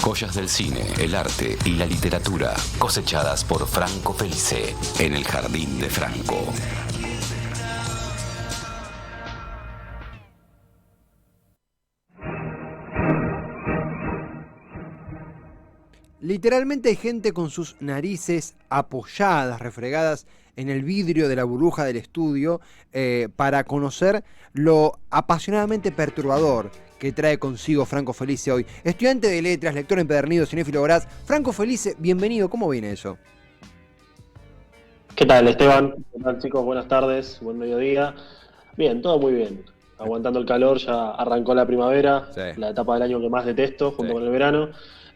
Joyas del cine, el arte y la literatura cosechadas por Franco Felice en el Jardín de Franco. Literalmente hay gente con sus narices apoyadas, refregadas en el vidrio de la burbuja del estudio para conocer lo apasionadamente perturbador que trae consigo Franco Felice hoy. Estudiante de letras, lector empedernido, cinéfilo voraz. Franco Felice, bienvenido. ¿Cómo viene eso? ¿Qué tal, Esteban? ¿Qué tal, chicos? Buenas tardes, buen mediodía. Bien, todo muy bien. Aguantando el calor, ya arrancó la primavera, Sí. la etapa del año que más detesto, junto Sí. con el verano.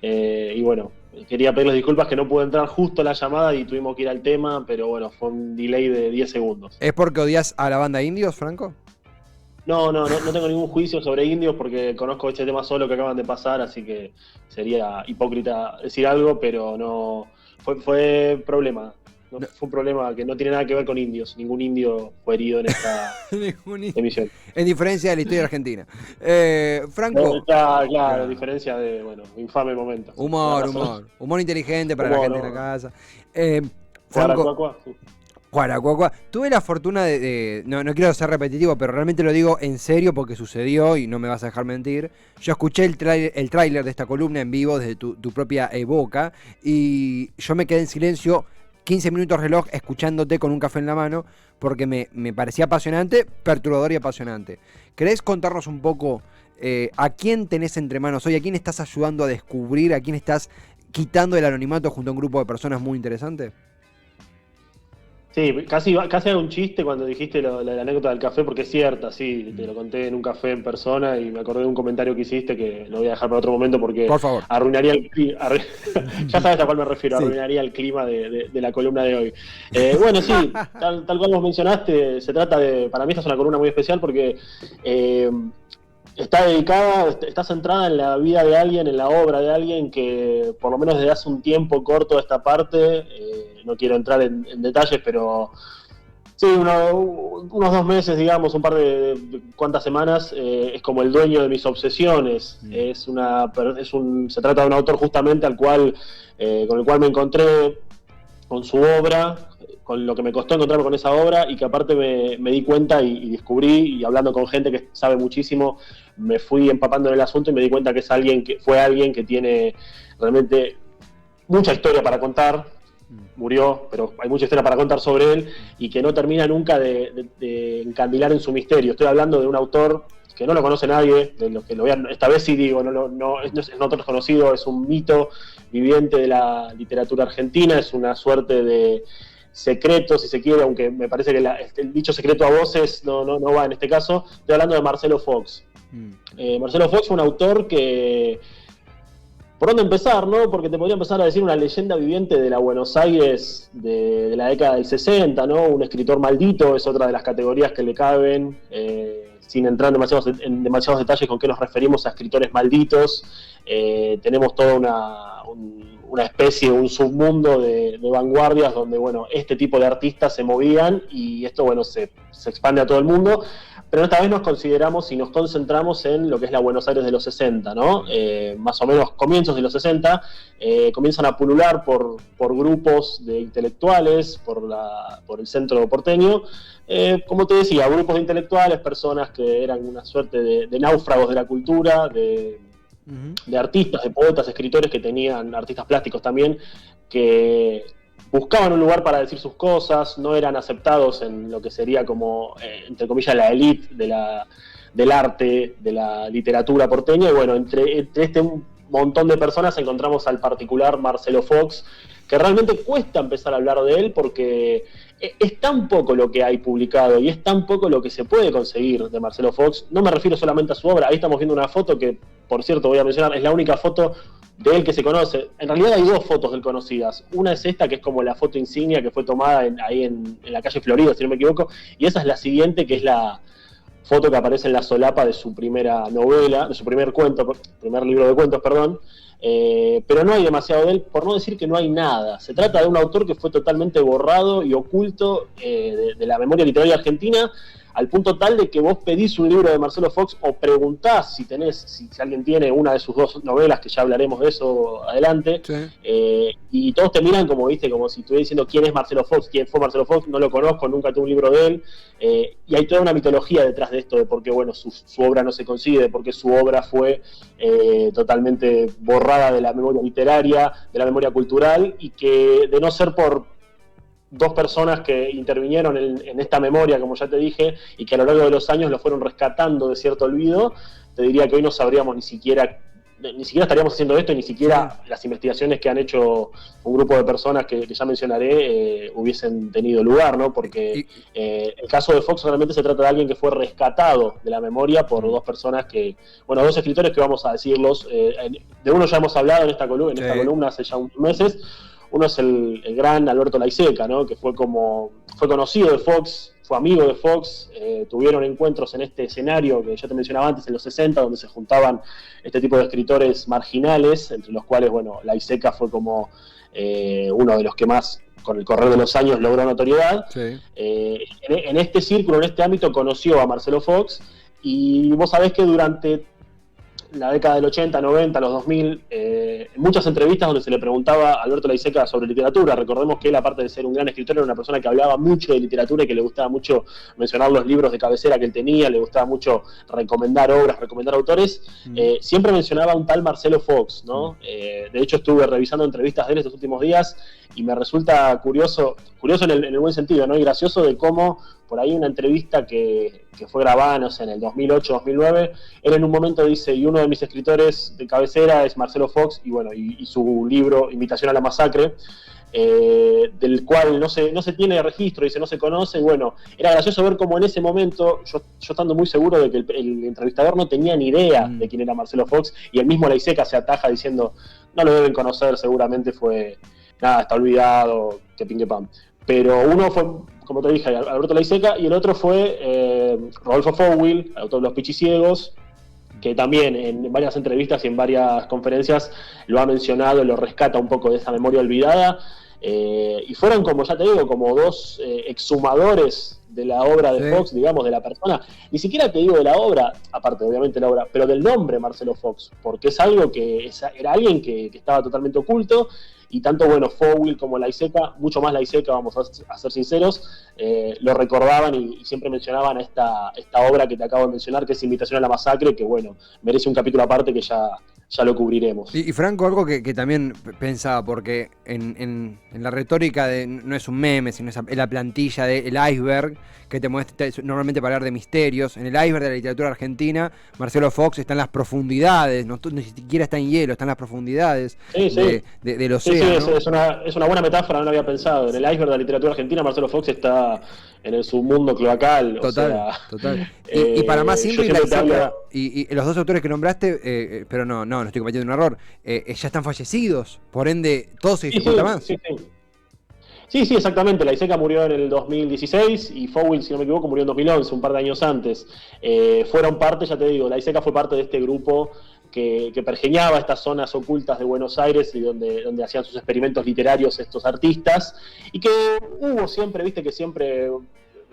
Y bueno, quería pedirles disculpas que no pude entrar justo a la llamada y tuvimos que ir al tema, pero bueno, fue un delay de 10 segundos. ¿Es porque odias a la banda Indios, Franco? No tengo ningún juicio sobre indios porque conozco este tema solo que acaban de pasar, así que sería hipócrita decir algo, pero no. Fue problema. No, fue un problema que no tiene nada que ver con indios. Ningún indio fue herido en esta emisión. En diferencia de la historia argentina. Franco. Claro, a diferencia de, bueno, infame momento. Humor inteligente para la gente en la casa. Franco. Cuaracuacua. Tuve la fortuna no quiero ser repetitivo, pero realmente lo digo en serio porque sucedió y no me vas a dejar mentir. Yo escuché el tráiler de esta columna en vivo desde tu propia boca y yo me quedé en silencio 15 minutos reloj escuchándote con un café en la mano porque me parecía apasionante, perturbador y apasionante. ¿Querés contarnos un poco a quién tenés entre manos hoy? ¿A quién estás ayudando a descubrir? ¿A quién estás quitando el anonimato junto a un grupo de personas muy interesante? Sí, casi era un chiste cuando dijiste la anécdota del café, porque es cierta, sí, te lo conté en un café en persona y me acordé de un comentario que hiciste que lo voy a dejar para otro momento porque por favor, arruinaría el clima. Ya sabes a cuál me refiero, sí. Arruinaría el clima de la columna de hoy. Bueno, sí, tal cual vos mencionaste, se trata de, para mí esta es una columna muy especial porque está dedicada, está centrada en la vida de alguien, en la obra de alguien que por lo menos desde hace un tiempo corto a esta parte, no quiero entrar en detalles, pero sí, unos 2 meses, digamos, un par de cuantas semanas, es como el dueño de mis obsesiones. Se trata de un autor justamente con el cual me encontré con su obra, con lo que me costó encontrarme con esa obra y que aparte me di cuenta y descubrí, y hablando con gente que sabe muchísimo, me fui empapando en el asunto y me di cuenta que fue alguien que tiene realmente mucha historia para contar. Murió, pero hay mucha historia para contar sobre él y que no termina nunca de encandilar en su misterio. Estoy hablando de un autor que no lo conoce nadie, de los que lo vean, esta vez sí digo, es un autor desconocido, es un mito viviente de la literatura argentina, es una suerte de secreto, si se quiere, aunque me parece que el dicho secreto a voces no va en este caso. Estoy hablando de Marcelo Fox. Marcelo Fox fue un autor que... ¿Por dónde empezar, no? Porque te podría empezar a decir una leyenda viviente de la Buenos Aires de la década del 60, ¿no? Un escritor maldito es otra de las categorías que le caben, sin entrar en demasiados detalles con qué nos referimos a escritores malditos. Tenemos toda una especie, un submundo de vanguardias donde, bueno, este tipo de artistas se movían y esto, bueno, se expande a todo el mundo. Pero esta vez nos consideramos y nos concentramos en lo que es la Buenos Aires de los 60, ¿no? Más o menos comienzos de los 60, comienzan a pulular por grupos de intelectuales, por el centro porteño, como te decía, grupos de intelectuales, personas que eran una suerte de náufragos de la cultura, de artistas, de poetas, escritores que tenían, artistas plásticos también, que buscaban un lugar para decir sus cosas, no eran aceptados en lo que sería como, entre comillas, la élite del arte, de la literatura porteña, y bueno, entre este montón de personas encontramos al particular Marcelo Fox, que realmente cuesta empezar a hablar de él porque es tan poco lo que hay publicado y es tan poco lo que se puede conseguir de Marcelo Fox. No me refiero solamente a su obra, ahí estamos viendo una foto que, por cierto, voy a mencionar, es la única foto de él que se conoce. En realidad hay 2 fotos de él conocidas. Una es esta, que es como la foto insignia que fue tomada ahí en la calle Florida, si no me equivoco, y esa es la siguiente, que es la foto que aparece en la solapa de su primera novela, de su primer libro de cuentos, perdón. Pero no hay demasiado de él, por no decir que no hay nada. Se trata de un autor que fue totalmente borrado y oculto de la memoria literaria argentina al punto tal de que vos pedís un libro de Marcelo Fox o preguntás si alguien tiene una de sus 2 novelas, que ya hablaremos de eso adelante, Sí. Y todos te miran como, viste, como si estuviera diciendo quién es Marcelo Fox, quién fue Marcelo Fox, no lo conozco, nunca tuve un libro de él, y hay toda una mitología detrás de esto, de por qué, bueno, su obra no se consigue, de por qué su obra fue totalmente borrada de la memoria literaria, de la memoria cultural, y que de no ser por 2 personas que intervinieron en esta memoria, como ya te dije, y que a lo largo de los años lo fueron rescatando de cierto olvido, te diría que hoy no sabríamos ni siquiera estaríamos haciendo esto, y ni siquiera las investigaciones que han hecho un grupo de personas que ya mencionaré hubiesen tenido lugar, ¿no? Porque el caso de Fox realmente se trata de alguien que fue rescatado de la memoria por 2 personas bueno, 2 escritores que vamos a decirlos, de uno ya hemos hablado en esta columna hace ya unos meses. Uno es el gran Alberto Laiseca, ¿no? Que fue conocido de Fox, fue amigo de Fox, tuvieron encuentros en este escenario que yo te mencionaba antes, en los 60, donde se juntaban este tipo de escritores marginales, entre los cuales, bueno, Laiseca fue como uno de los que más, con el correr de los años, logró notoriedad. Sí. En este círculo, en este ámbito, conoció a Marcelo Fox, y vos sabés que durante la década del 80, 90, los 2000, muchas entrevistas donde se le preguntaba a Alberto Laiseca sobre literatura. Recordemos que él, aparte de ser un gran escritor, era una persona que hablaba mucho de literatura y que le gustaba mucho mencionar los libros de cabecera que él tenía, le gustaba mucho recomendar obras, recomendar autores. Siempre mencionaba a un tal Marcelo Fox, ¿no? De hecho, estuve revisando entrevistas de él estos últimos días y me resulta curioso en el buen sentido, ¿no? Y gracioso de cómo por ahí una entrevista que fue grabada, no sé, en el 2008, 2009, él en un momento dice, y uno de mis escritores de cabecera es Marcelo Fox, y bueno, y su libro Invitación a la Masacre, del cual no se tiene registro, dice, no se conoce. Y bueno, era gracioso ver cómo en ese momento, yo estando muy seguro de que el entrevistador no tenía ni idea de quién era Marcelo Fox, y el mismo Laiseca se ataja diciendo, no lo deben conocer, seguramente está olvidado, que pin que pam. Pero uno fue, como te dije, Alberto Laiseca, y el otro fue Rodolfo Fowil, autor de Los Pichiciegos, que también en varias entrevistas y en varias conferencias lo ha mencionado, lo rescata un poco de esa memoria olvidada, y fueron, como ya te digo, como 2 exhumadores de la obra de Fox, digamos, de la persona. Ni siquiera te digo de la obra, aparte obviamente de la obra, pero del nombre Marcelo Fox, porque es algo que era alguien que estaba totalmente oculto. Y tanto, bueno, Fowil como Laiseca, mucho más Laiseca, vamos a ser sinceros, lo recordaban y siempre mencionaban esta obra que te acabo de mencionar, que es Invitación a la Masacre, que bueno, merece un capítulo aparte que ya lo cubriremos. Y Franco, algo que también pensaba, porque en la retórica no es un meme, sino es la plantilla del iceberg, que te muestra normalmente para hablar de misterios. En el iceberg de la literatura argentina, Marcelo Fox está en las profundidades, ni siquiera está en hielo, está en las profundidades del océano. Sí, es una buena metáfora, no lo había pensado. En el iceberg de la literatura argentina, Marcelo Fox está en el submundo cloacal. Total. Y para más simple, y los 2 autores que nombraste, pero no estoy cometiendo un error, ya están fallecidos, por ende todo se dificulta más. Sí, exactamente. Laiseca murió en el 2016 y Fowil, si no me equivoco, murió en 2011, un par de años antes. Fueron parte, ya te digo, Laiseca fue parte de este grupo que pergeñaba estas zonas ocultas de Buenos Aires y donde hacían sus experimentos literarios estos artistas, y que hubo siempre, viste que siempre,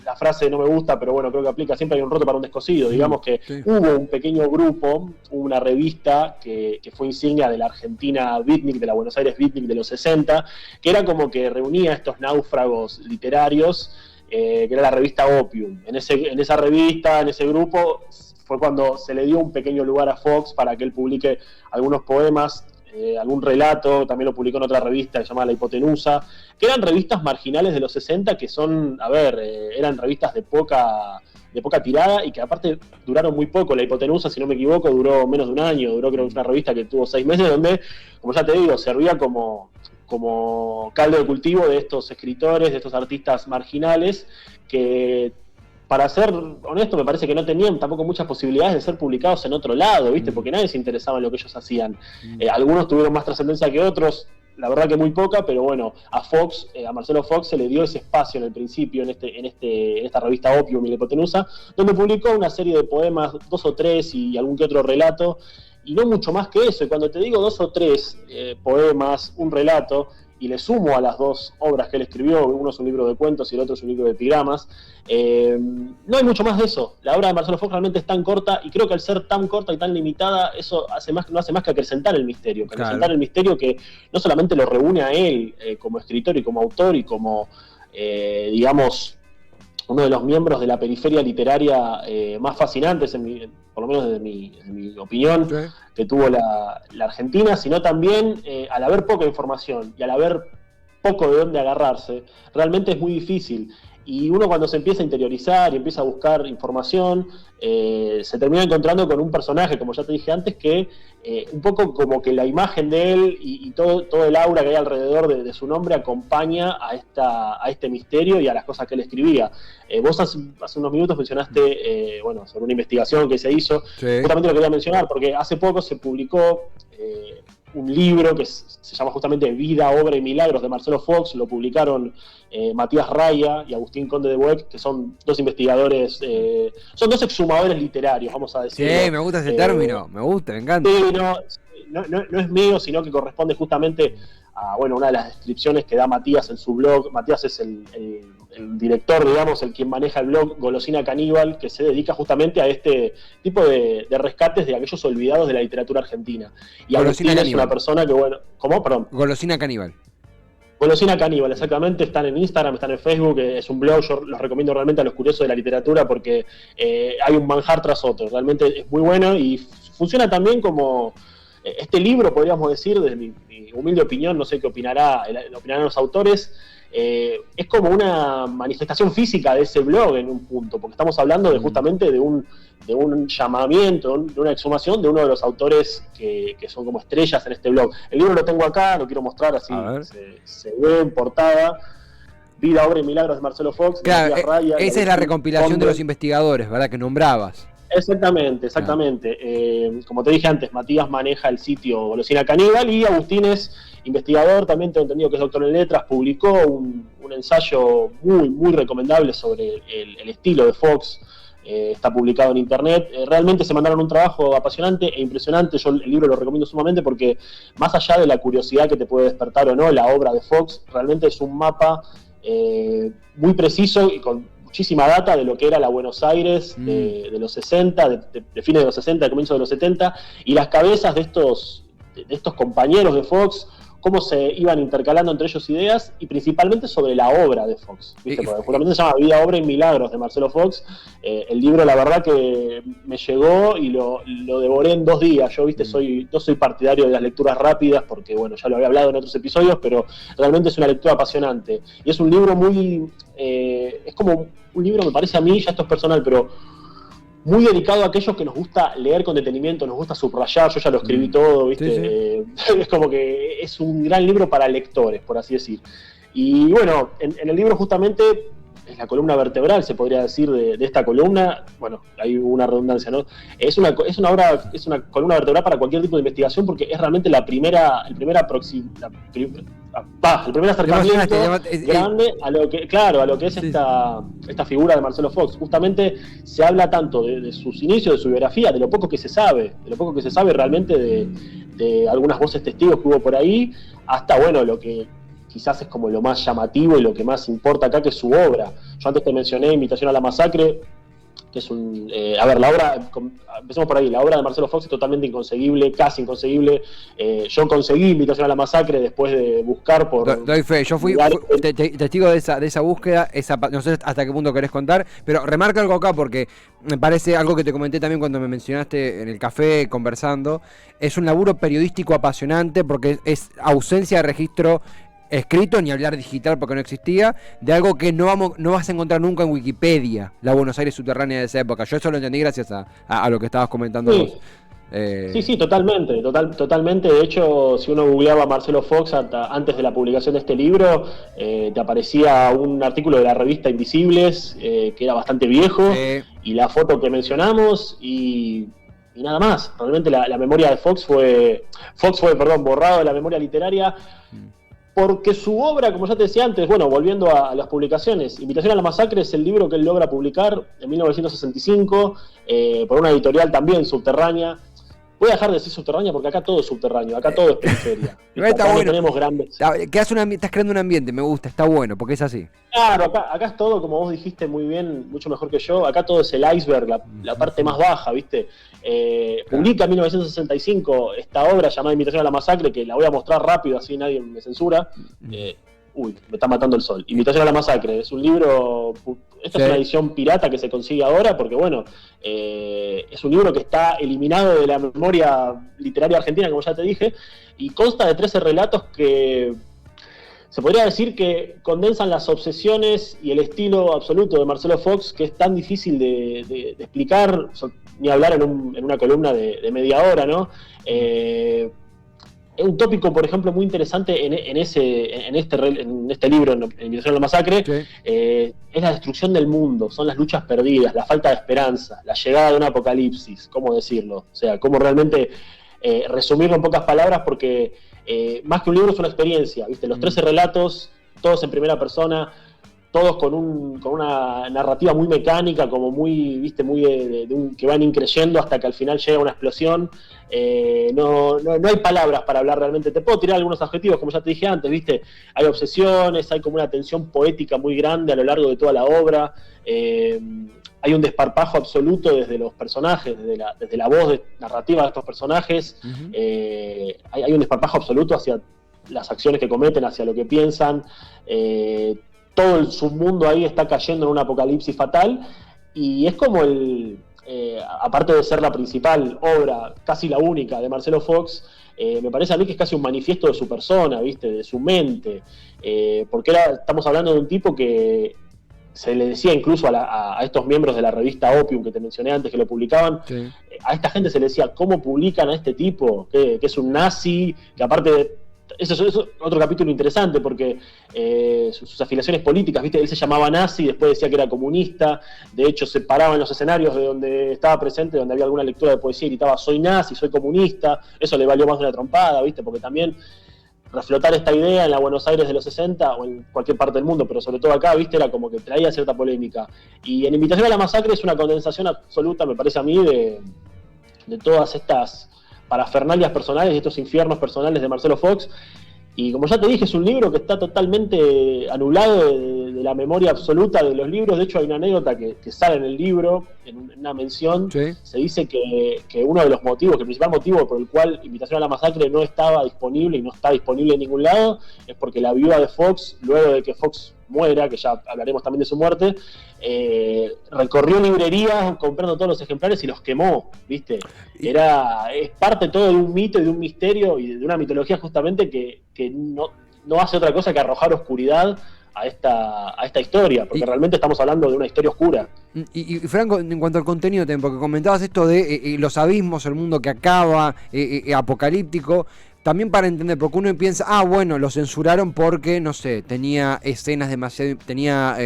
la frase no me gusta, pero bueno, creo que aplica, siempre hay un roto para un descosido. Digamos que hubo un pequeño grupo, una revista que fue insignia de la Argentina Beatnik, de la Buenos Aires Beatnik de los 60, que era como que reunía a estos náufragos literarios, que era la revista Opium. En esa revista, en ese grupo, fue cuando se le dio un pequeño lugar a Fox para que él publique algunos poemas, algún relato. También lo publicó en otra revista que se llama La Hipotenusa, que eran revistas marginales de los 60, que son, eran revistas de poca tirada y que aparte duraron muy poco. La Hipotenusa, si no me equivoco, duró menos de un año, creo que una revista que tuvo 6 meses, donde, como ya te digo, servía como caldo de cultivo de estos escritores, de estos artistas marginales, que, para ser honesto, me parece que no tenían tampoco muchas posibilidades de ser publicados en otro lado, ¿viste? Porque nadie se interesaba en lo que ellos hacían. Algunos tuvieron más trascendencia que otros, la verdad que muy poca, pero bueno, a Marcelo Fox se le dio ese espacio en el principio, en esta revista Opium y La Hipotenusa, donde publicó una serie de poemas, 2 o 3 y algún que otro relato, y no mucho más que eso. Y cuando te digo 2 o 3 poemas, un relato, y le sumo a las dos obras que él escribió, uno es un libro de cuentos y el otro es un libro de epigramas, no hay mucho más de eso. La obra de Marcelo Fox realmente es tan corta, y creo que al ser tan corta y tan limitada, eso no hace más que acrecentar el misterio. Que acrecentar el misterio que no solamente lo reúne a él como escritor y como autor y como, digamos, uno de los miembros de la periferia literaria más fascinantes, por lo menos desde mi opinión, sí, que tuvo la Argentina, sino también al haber poca información y al haber poco de dónde agarrarse, realmente es muy difícil. Y uno, cuando se empieza a interiorizar y empieza a buscar información, se termina encontrando con un personaje, como ya te dije antes, que un poco como que la imagen de él y todo el aura que hay alrededor de su nombre acompaña a este misterio y a las cosas que él escribía. Vos hace unos minutos mencionaste sobre una investigación que se hizo. Sí. Justamente lo quería mencionar, porque hace poco se publicó un libro que se llama justamente Vida, Obra y Milagros de Marcelo Fox. Lo publicaron Matías Raya y Agustín Conde de Boeck, que son dos investigadores, son dos exhumadores literarios, vamos a decir. Sí, me gusta ese término, me encanta. No es mío, sino que corresponde justamente a una de las descripciones que da Matías en su blog. Matías es el director, digamos, el quien maneja el blog Golosina Caníbal, que se dedica justamente a este tipo de rescates de aquellos olvidados de la literatura argentina. Y Agustín es una persona que, ¿cómo? Perdón. Golosina Caníbal. Golosina Caníbal, exactamente. Están en Instagram, están en Facebook, es un blog. Yo los recomiendo realmente a los curiosos de la literatura, porque hay un manjar tras otro. Realmente es muy bueno y funciona también como este libro, podríamos decir, desde mi humilde opinión, no sé qué opinarán los autores. Es como una manifestación física de ese blog en un punto, porque estamos hablando justamente de un llamamiento, de una exhumación de uno de los autores que son como estrellas en este blog. El libro lo tengo acá, lo quiero mostrar así, se ve en portada. Vida, Obra y Milagros de Marcelo Fox. Claro, esa es la recompilación de los investigadores, ¿verdad? Que nombrabas. Exactamente. Como te dije antes, Matías maneja el sitio Golosina Caníbal y Agustín es investigador, también tengo entendido que es doctor en letras. Publicó un ensayo muy, muy recomendable sobre el estilo de Fox. Está publicado en internet. Realmente se mandaron un trabajo apasionante e impresionante. Yo el libro lo recomiendo sumamente porque, más allá de la curiosidad que te puede despertar o no la obra de Fox, realmente es un mapa muy preciso y con muchísima data de lo que era la Buenos Aires de los 60, de fines de los 60, de comienzo de los 70, y las cabezas de estos compañeros de Fox, cómo se iban intercalando entre ellos ideas, y principalmente sobre la obra de Fox, ¿viste? Porque justamente se llama Vida, Obra y Milagros de Marcelo Fox. El libro, la verdad que me llegó y lo devoré en 2 días. Yo, ¿viste? No soy partidario de las lecturas rápidas, porque ya lo había hablado en otros episodios, pero realmente es una lectura apasionante. Y es un libro muy... es como un libro, me parece a mí, ya esto es personal, pero muy dedicado a aquellos que nos gusta leer con detenimiento, nos gusta subrayar. Yo ya lo escribí todo, ¿viste? Sí. Es como que es un gran libro para lectores, por así decir. Y bueno, en el libro justamente es la columna vertebral, se podría decir, de esta columna. Hay una redundancia, ¿no? Es una columna vertebral para cualquier tipo de investigación, porque es realmente el primer acercamiento grande a lo que es esta figura de Marcelo Fox. Justamente se habla tanto de sus inicios, de su biografía, de lo poco que se sabe realmente de algunas voces testigos que hubo por ahí, hasta lo que quizás es como lo más llamativo y lo que más importa acá, que es su obra. Yo antes te mencioné Invitación a la Masacre, que es la obra, empecemos por ahí, la obra de Marcelo Fox es totalmente inconseguible, casi inconseguible. Yo conseguí Invitación a la Masacre después de buscar por... Doy fe, yo fui testigo de esa búsqueda, no sé hasta qué punto querés contar, pero remarca algo acá, porque me parece algo que te comenté también cuando me mencionaste en el café conversando. Es un laburo periodístico apasionante, porque es ausencia de registro escrito, ni hablar digital porque no existía, de algo que no vas a encontrar nunca en Wikipedia, la Buenos Aires subterránea de esa época. Yo eso lo entendí gracias a lo que estabas comentando vos. Sí, totalmente. De hecho, si uno googleaba Marcelo Fox antes de la publicación de este libro, te aparecía un artículo de la revista Invisibles, que era bastante viejo, y la foto que mencionamos, y nada más. Realmente la memoria de Fox fue borrado de la memoria literaria, porque su obra, como ya te decía antes, volviendo a las publicaciones, Invitación a la Masacre es el libro que él logra publicar en 1965, por una editorial también subterránea. voy a dejar de decir subterránea porque acá todo es subterráneo, acá todo es periferia. Está acá bueno. no tenemos grandes. Estás creando un ambiente, me gusta, está bueno, porque es así. Claro, acá es todo, como vos dijiste muy bien, mucho mejor que yo, acá todo es el iceberg, la parte más baja, ¿viste? Publica en 1965 esta obra llamada Invitación a la Masacre, que la voy a mostrar rápido, así nadie me censura. Me está matando el sol. Invitación a la Masacre, es un libro, esta es una edición pirata que se consigue ahora, porque bueno, es un libro que está eliminado de la memoria literaria argentina, como ya te dije, y consta de 13 relatos que se podría decir que condensan las obsesiones y el estilo absoluto de Marcelo Fox, que es tan difícil de explicar, ni hablar en una columna de media hora, ¿no? Un tópico, por ejemplo, muy interesante en este libro, en Invitación a la Masacre, sí, es la destrucción del mundo, son las luchas perdidas, la falta de esperanza, la llegada de un apocalipsis, ¿cómo decirlo? O sea, cómo realmente resumirlo en pocas palabras, porque más que un libro es una experiencia, ¿viste? Los 13 relatos, todos en primera persona, todos con una narrativa muy mecánica, como muy, ¿viste? Muy que van increyendo hasta que al final llega una explosión. No hay palabras para hablar realmente. Te puedo tirar algunos adjetivos, como ya te dije antes, ¿viste? Hay obsesiones, hay como una tensión poética muy grande a lo largo de toda la obra. Hay un desparpajo absoluto desde los personajes, desde la voz narrativa de estos personajes. Uh-huh. Hay un desparpajo absoluto hacia las acciones que cometen, hacia lo que piensan. Todo el submundo ahí está cayendo en un apocalipsis fatal, y es como aparte de ser la principal obra, casi la única de Marcelo Fox, me parece a mí que es casi un manifiesto de su persona, ¿viste? De su mente, porque estamos hablando de un tipo que se le decía incluso a estos miembros de la revista Opium que te mencioné antes que lo publicaban, sí, a esta gente se le decía, ¿cómo publican a este tipo? Que es un nazi, que aparte eso es otro capítulo interesante, porque sus afiliaciones políticas, ¿viste? Él se llamaba nazi, después decía que era comunista, de hecho se paraba en los escenarios de donde estaba presente, donde había alguna lectura de poesía, y gritaba, soy nazi, soy comunista. Eso le valió más de una trompada, ¿viste? Porque también reflotar esta idea en la Buenos Aires de los 60, o en cualquier parte del mundo, pero sobre todo acá, ¿viste? Era como que traía cierta polémica. Y en Invitación a la Masacre es una condensación absoluta, me parece a mí, de todas estas parafernalias personales y estos infiernos personales de Marcelo Fox. Y como ya te dije, es un libro que está totalmente anulado de la memoria absoluta de los libros. De hecho, hay una anécdota que sale en el libro, en una mención. Sí. Se dice que uno de los motivos, que el principal motivo por el cual Invitación a la Masacre no estaba disponible y no está disponible en ningún lado, es porque la viuda de Fox, luego de que Fox muera, que ya hablaremos también de su muerte, recorrió librerías comprando todos los ejemplares y los quemó, ¿viste? Es parte todo de un mito y de un misterio y de una mitología justamente que no hace otra cosa que arrojar oscuridad a esta historia, porque realmente estamos hablando de una historia oscura. Y Franco, en cuanto al contenido, porque comentabas esto de los abismos, el mundo que acaba, apocalíptico, también para entender, porque uno piensa, bueno, lo censuraron porque, no sé, tenía escenas demasiado, tenía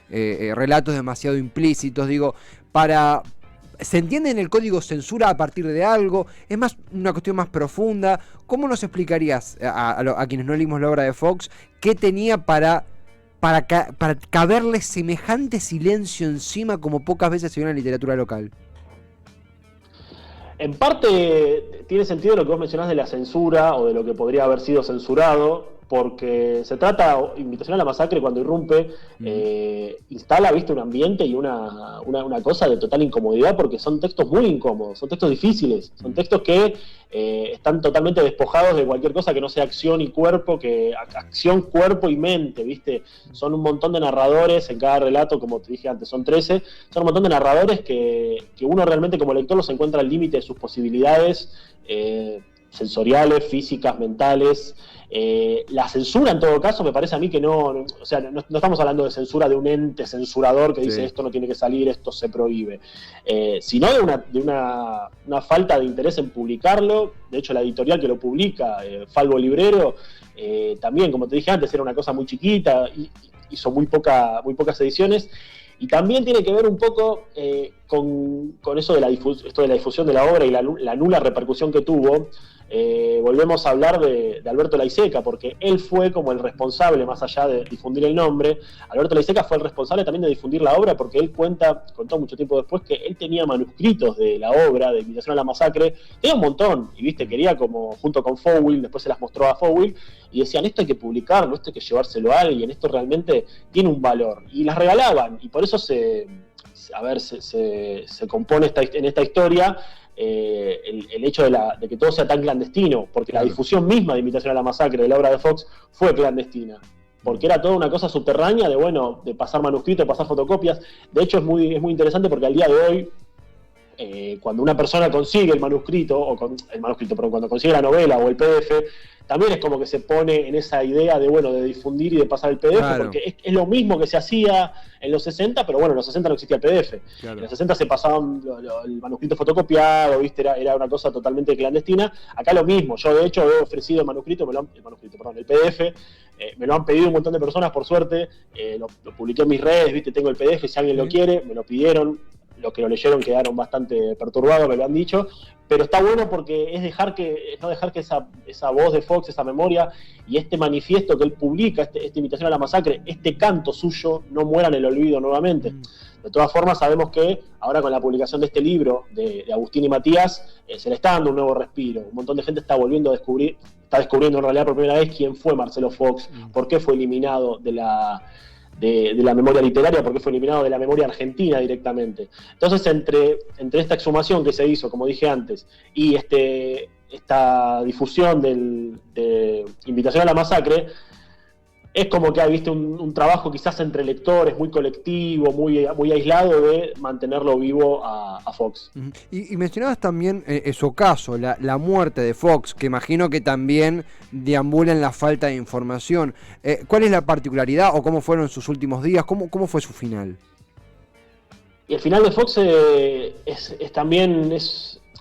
relatos demasiado implícitos, digo, ¿se entiende en el código censura a partir de algo? ¿Es más una cuestión más profunda? ¿Cómo nos explicarías a quienes no leímos la obra de Fox qué tenía para caberle semejante silencio encima como pocas veces se ve en la literatura local? En parte tiene sentido lo que vos mencionás de la censura o de lo que podría haber sido censurado, porque se trata, Invitación a la Masacre cuando irrumpe, instala, ¿viste? Un ambiente y una cosa de total incomodidad, porque son textos muy incómodos, son textos difíciles, son textos que están totalmente despojados de cualquier cosa que no sea acción y cuerpo, acción, cuerpo y mente, ¿viste? Son un montón de narradores en cada relato, como te dije antes, son 13, son un montón de narradores que uno realmente como lector los encuentra al límite de sus posibilidades sensoriales, físicas, mentales. La censura en todo caso me parece a mí que no estamos hablando de censura de un ente censurador que dice esto no tiene que salir, esto se prohíbe, sino de una falta de interés en publicarlo. De hecho, la editorial que lo publica, Falvo Librero, también, como te dije antes, era una cosa muy chiquita, hizo muy pocas ediciones. Y también tiene que ver un poco con eso de esto de la difusión de la obra y la nula repercusión que tuvo, volvemos a hablar de Alberto Laiseca, porque él fue como el responsable, más allá de difundir el nombre. Alberto Laiseca fue el responsable también de difundir la obra, porque él contó mucho tiempo después que él tenía manuscritos de la obra, de Invitación a la Masacre, tenía un montón, y viste, quería como, junto con Fowell, después se las mostró a Fowell, y decían, esto hay que publicarlo, esto hay que llevárselo a alguien, esto realmente tiene un valor, y las regalaban, y por eso se compone en esta historia el hecho de que todo sea tan clandestino, porque la difusión misma de Invitación a la Masacre de la obra de Fox fue clandestina, porque era toda una cosa subterránea de pasar manuscritos, de pasar fotocopias. De hecho es muy interesante porque al día de hoy, cuando una persona consigue cuando consigue la novela o el PDF, también es como que se pone en esa idea de difundir y de pasar el PDF, claro, porque es lo mismo que se hacía en los 60, pero bueno, en los 60 no existía el PDF. Claro. En los 60 se pasaban el manuscrito fotocopiado, ¿viste? Era una cosa totalmente clandestina. Acá lo mismo, yo de hecho he ofrecido el PDF, me lo han pedido un montón de personas, por suerte, lo publiqué en mis redes, ¿viste? Tengo el PDF, si alguien lo quiere, me lo pidieron. Los que lo leyeron quedaron bastante perturbados, me lo han dicho, pero está bueno porque es no dejar que esa voz de Fox, esa memoria y este manifiesto que él publica, esta Invitación a la Masacre, este canto suyo, no muera en el olvido nuevamente. De todas formas, sabemos que ahora con la publicación de este libro de Agustín y Matías, se le está dando un nuevo respiro. Un montón de gente está descubriendo en realidad por primera vez quién fue Marcelo Fox, por qué fue eliminado de la memoria literaria, porque fue eliminado de la memoria argentina directamente. Entonces, entre esta exhumación que se hizo, como dije antes, y esta difusión de Invitación a la Masacre, es como que hay, viste, un trabajo quizás entre lectores, muy colectivo, muy aislado, de mantenerlo vivo a Fox. Y mencionabas también su caso, la muerte de Fox, que imagino que también deambula en la falta de información. ¿Cuál es la particularidad o cómo fueron sus últimos días? ¿Cómo fue su final? Y el final de Fox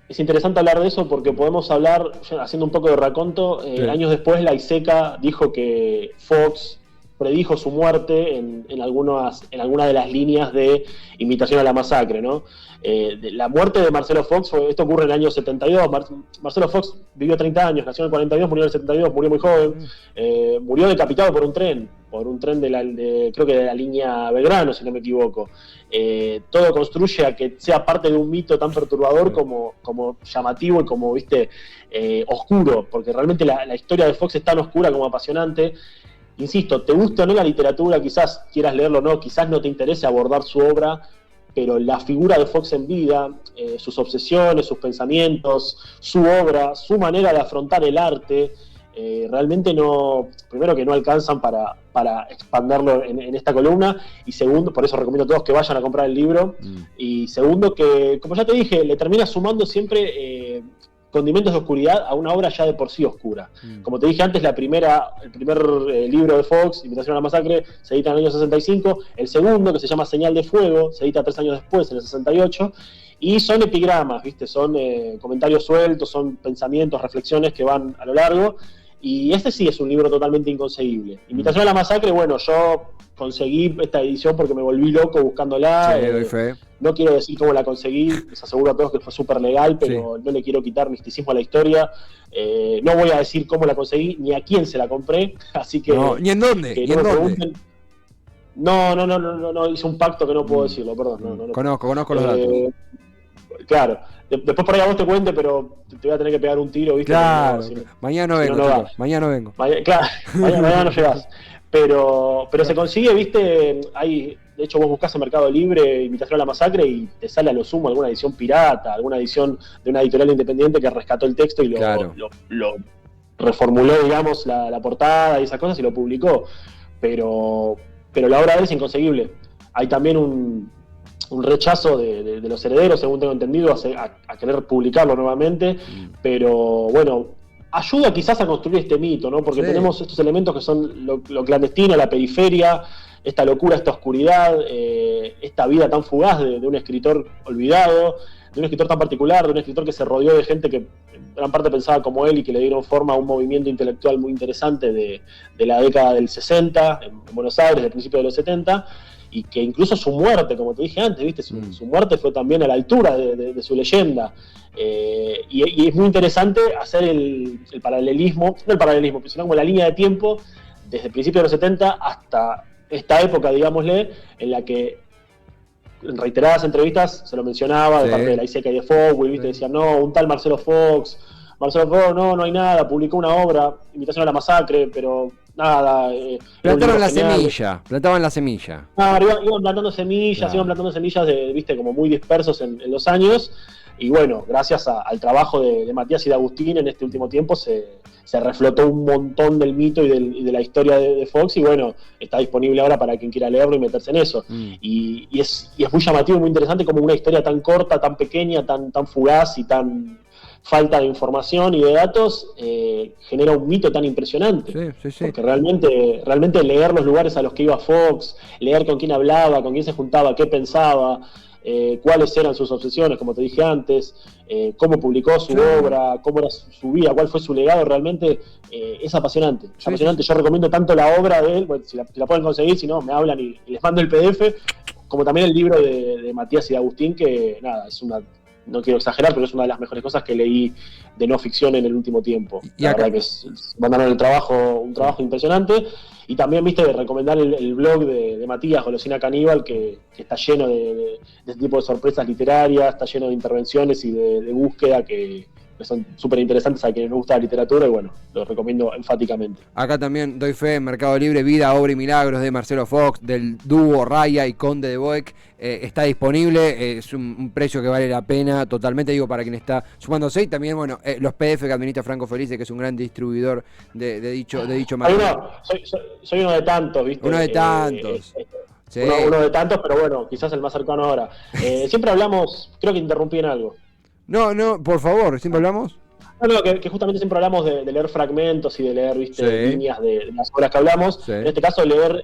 es interesante hablar de eso porque podemos hablar, haciendo un poco de raconto, sí. Años después Laiseca dijo que Fox predijo su muerte en alguna de las líneas de Invitación a la Masacre, ¿no? La muerte de Marcelo Fox, esto ocurre en el año 72, Marcelo Fox vivió 30 años, nació en el 42, murió en el 72, murió muy joven, murió decapitado por un tren creo que de la línea Belgrano, si no me equivoco. Todo construye a que sea parte de un mito tan perturbador como llamativo y como, viste, oscuro, porque realmente la historia de Fox es tan oscura como apasionante. Insisto, te gusta o no la literatura, quizás quieras leerlo o no, quizás no te interese abordar su obra, pero la figura de Fox en vida, sus obsesiones, sus pensamientos, su obra, su manera de afrontar el arte, realmente primero que no alcanzan para expanderlo en esta columna, y segundo, por eso recomiendo a todos que vayan a comprar el libro, y segundo que, como ya te dije, le termina sumando siempre condimentos de oscuridad a una obra ya de por sí oscura. Como te dije antes, el primer libro de Fox, Invitación a la Masacre, se edita en el año 65, el segundo, que se llama Señal de Fuego, se edita 3 años después, en el 68, y son epigramas, ¿viste? Son comentarios sueltos, son pensamientos, reflexiones que van a lo largo, y este sí es un libro totalmente inconseguible. Invitación a la Masacre, bueno, yo conseguí esta edición porque me volví loco buscándola. Sí, doy fe. No quiero decir cómo la conseguí, les aseguro a todos que fue súper legal, pero sí, no le quiero quitar misticismo a la historia. No voy a decir cómo la conseguí, ni a quién se la compré, así que... No, ¿ni en dónde? ¿Ni en dónde? No, hice un pacto que no puedo decirlo, perdón. No. Conozco los datos. Claro, después por ahí a vos te cuente, pero te voy a tener que pegar un tiro, ¿viste? Claro, mañana no vengo, mañana no vengo. Claro, mañana no llegás. Pero se consigue, ¿viste? De hecho, vos buscás en Mercado Libre Invitación a la Masacre y te sale a lo sumo alguna edición pirata, alguna edición de una editorial independiente que rescató el texto y lo reformuló, digamos, la portada y esas cosas y lo publicó. Pero la obra de él es inconseguible. Hay también un rechazo de los herederos, según tengo entendido, a querer publicarlo nuevamente, pero bueno, ayuda quizás a construir este mito, ¿no? Porque tenemos estos elementos que son lo clandestino, la periferia, esta locura, esta oscuridad, esta vida tan fugaz de un escritor olvidado. un escritor tan particular, de un escritor que se rodeó de gente que en gran parte pensaba como él y que le dieron forma a un movimiento intelectual muy interesante de la década del 60 en Buenos Aires, del principio de los 70, y que incluso su muerte, como te dije antes, ¿viste? Su muerte fue también a la altura de su leyenda. Y es muy interesante hacer el paralelismo, no el paralelismo, sino como la línea de tiempo desde el principio de los 70 hasta esta época, digámosle, en la que en reiteradas entrevistas se lo mencionaba de parte de la ISECA y de Fox, ¿viste? Decían, no, un tal Marcelo Fox, no hay nada, publicó una obra, Invitación a la Masacre, pero nada. Plantaban la semilla. Iban plantando semillas, viste, como muy dispersos en los años. Y bueno, gracias al trabajo de Matías y de Agustín en este último tiempo se reflotó un montón del mito y de la historia de Fox, y bueno, está disponible ahora para quien quiera leerlo y meterse en eso. Y es muy llamativo y muy interesante como una historia tan corta, tan pequeña, tan fugaz y tan falta de información y de datos genera un mito tan impresionante. Sí. Porque realmente leer los lugares a los que iba Fox, leer con quién hablaba, con quién se juntaba, qué pensaba, cuáles eran sus obsesiones, como te dije antes, cómo publicó su obra, cómo era su vida, cuál fue su legado, realmente es apasionante. Yo recomiendo tanto la obra de él, bueno, si la pueden conseguir, si no, me hablan y les mando el PDF, como también el libro de Matías y de Agustín, que nada, no quiero exagerar, pero es una de las mejores cosas que leí de no ficción en el último tiempo. La verdad que mandaron un trabajo impresionante. Y también, viste, de recomendar el blog de Matías, Golosina Caníbal, que está lleno de este tipo de sorpresas literarias, está lleno de intervenciones y de búsqueda que son súper interesantes a quienes nos gusta la literatura, y bueno, lo recomiendo enfáticamente. Acá también doy fe en Mercado Libre, Vida, Obra y Milagros de Marcelo Fox, del dúo Raya y Conde de Boeck, está disponible, es un precio que vale la pena totalmente, digo, para quien está sumándose, y también, bueno, los PDF que administra Franco Felice, que es un gran distribuidor de dicho material. Soy uno de tantos, ¿viste? Uno de tantos. Sí. Uno de tantos, pero bueno, quizás el más cercano ahora. Siempre hablamos, creo que interrumpí en algo. No, por favor, ¿siempre hablamos? No, que justamente siempre hablamos de leer fragmentos y de leer, viste, líneas de las obras que hablamos. Sí. En este caso, leer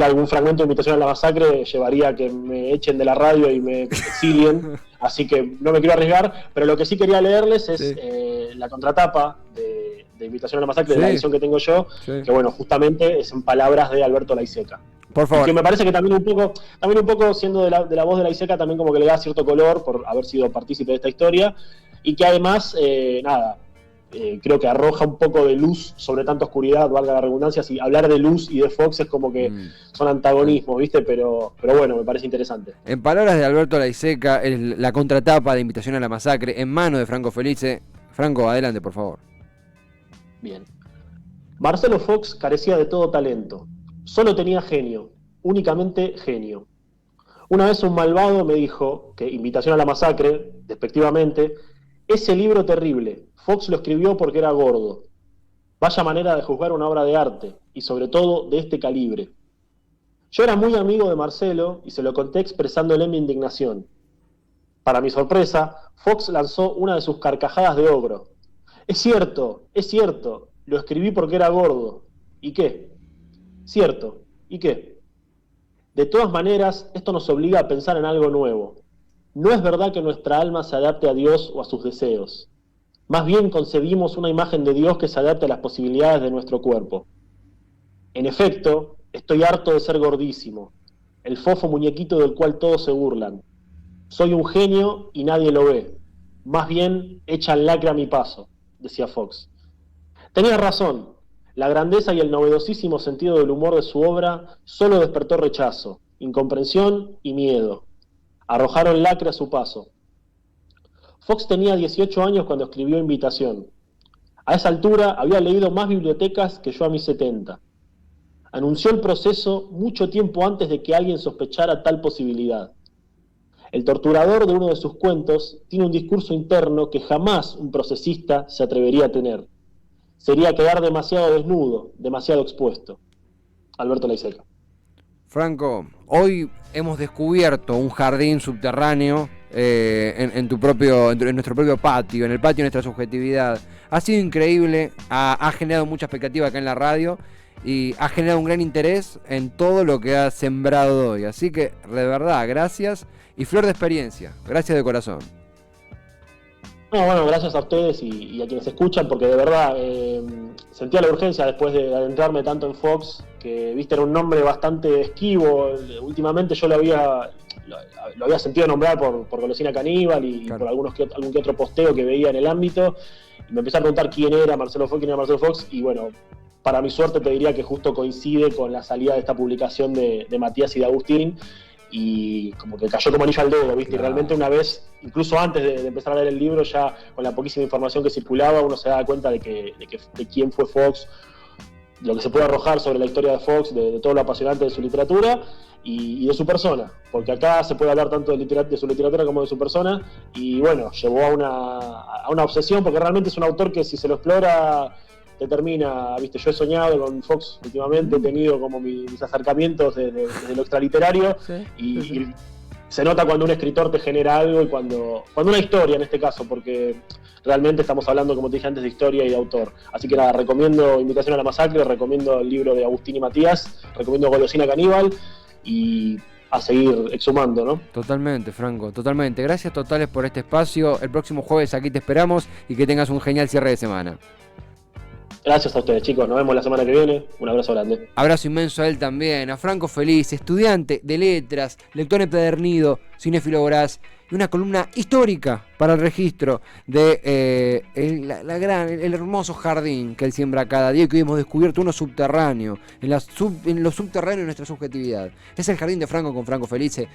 algún fragmento de Invitación a la Masacre llevaría a que me echen de la radio y me exilien, así que no me quiero arriesgar, pero lo que sí quería leerles es la contratapa de Invitación a la Masacre, de la edición que tengo yo, que bueno, justamente es en palabras de Alberto Laiseca. Por favor. Que me parece que también un poco siendo de la voz de Laiseca, también como que le da cierto color por haber sido partícipe de esta historia, y que además, creo que arroja un poco de luz sobre tanta oscuridad, valga la redundancia. Si hablar de luz y de Fox es como que son antagonismos, ¿viste? Pero bueno, me parece interesante. En palabras de Alberto Laiseca, la contratapa de Invitación a la Masacre, en manos de Franco Felice. Franco, adelante, por favor. Bien. Marcelo Fox carecía de todo talento. Solo tenía genio, únicamente genio. Una vez un malvado me dijo que Invitación a la Masacre, despectivamente, ese libro terrible, Fox lo escribió porque era gordo. Vaya manera de juzgar una obra de arte, y sobre todo de este calibre. Yo era muy amigo de Marcelo y se lo conté expresándole mi indignación. Para mi sorpresa, Fox lanzó una de sus carcajadas de ogro. Es cierto, lo escribí porque era gordo. ¿Y qué? Cierto, ¿y qué? De todas maneras, esto nos obliga a pensar en algo nuevo. No es verdad que nuestra alma se adapte a Dios o a sus deseos. Más bien concebimos una imagen de Dios que se adapte a las posibilidades de nuestro cuerpo. En efecto, estoy harto de ser gordísimo, el fofo muñequito del cual todos se burlan. Soy un genio y nadie lo ve. Más bien echan lacre a mi paso, decía Fox. Tenía razón. La grandeza y el novedosísimo sentido del humor de su obra solo despertó rechazo, incomprensión y miedo. Arrojaron lacre a su paso. Fox tenía 18 años cuando escribió Invitación. A esa altura había leído más bibliotecas que yo a mis 70. Anunció el proceso mucho tiempo antes de que alguien sospechara tal posibilidad. El torturador de uno de sus cuentos tiene un discurso interno que jamás un procesista se atrevería a tener. Sería quedar demasiado desnudo, demasiado expuesto. Alberto Laiseca. Franco, hoy hemos descubierto un jardín subterráneo en nuestro propio patio, en el patio de nuestra subjetividad. Ha sido increíble, ha generado mucha expectativa acá en la radio, y ha generado un gran interés en todo lo que ha sembrado hoy. Así que, de verdad, gracias y flor de experiencia. Gracias de corazón. No, bueno, gracias a ustedes y a quienes escuchan, porque de verdad sentía la urgencia después de adentrarme tanto en Fox, que viste era un nombre bastante esquivo. Últimamente yo lo había sentido nombrar por Golosina Caníbal y Claro. por algún que otro posteo que veía en el ámbito, y me empecé a preguntar quién era Marcelo Fox, y bueno, para mi suerte te diría que justo coincide con la salida de esta publicación de Matías y de Agustín, y como que cayó como anillo al dedo, ¿viste? Claro. Y realmente una vez, incluso antes de empezar a leer el libro, ya con la poquísima información que circulaba, uno se daba cuenta de quién fue Fox, lo que se puede arrojar sobre la historia de Fox, de todo lo apasionante de su literatura y de su persona, porque acá se puede hablar tanto de su literatura como de su persona, y bueno, llevó a una obsesión, porque realmente es un autor que si se lo explora te termina, viste, yo he soñado con Fox últimamente, he tenido como mis acercamientos desde lo extraliterario, Sí. y se nota cuando un escritor te genera algo y cuando una historia en este caso, porque realmente estamos hablando, como te dije antes, de historia y de autor. Así que nada, recomiendo Invitación a la Masacre, recomiendo el libro de Agustín y Matías, recomiendo Golosina Caníbal y a seguir exhumando, ¿no? Totalmente, Franco, totalmente. Gracias totales por este espacio. El próximo jueves aquí te esperamos y que tengas un genial cierre de semana. Gracias a ustedes, chicos. Nos vemos la semana que viene. Un abrazo grande. Abrazo inmenso a él también, a Franco Felice, estudiante de letras, lector empedernido, cinéfilo voraz y una columna histórica para el registro de el hermoso jardín que él siembra cada día y que hoy hemos descubierto uno subterráneo, en lo subterráneo de nuestra subjetividad. Es el jardín de Franco con Franco Felice.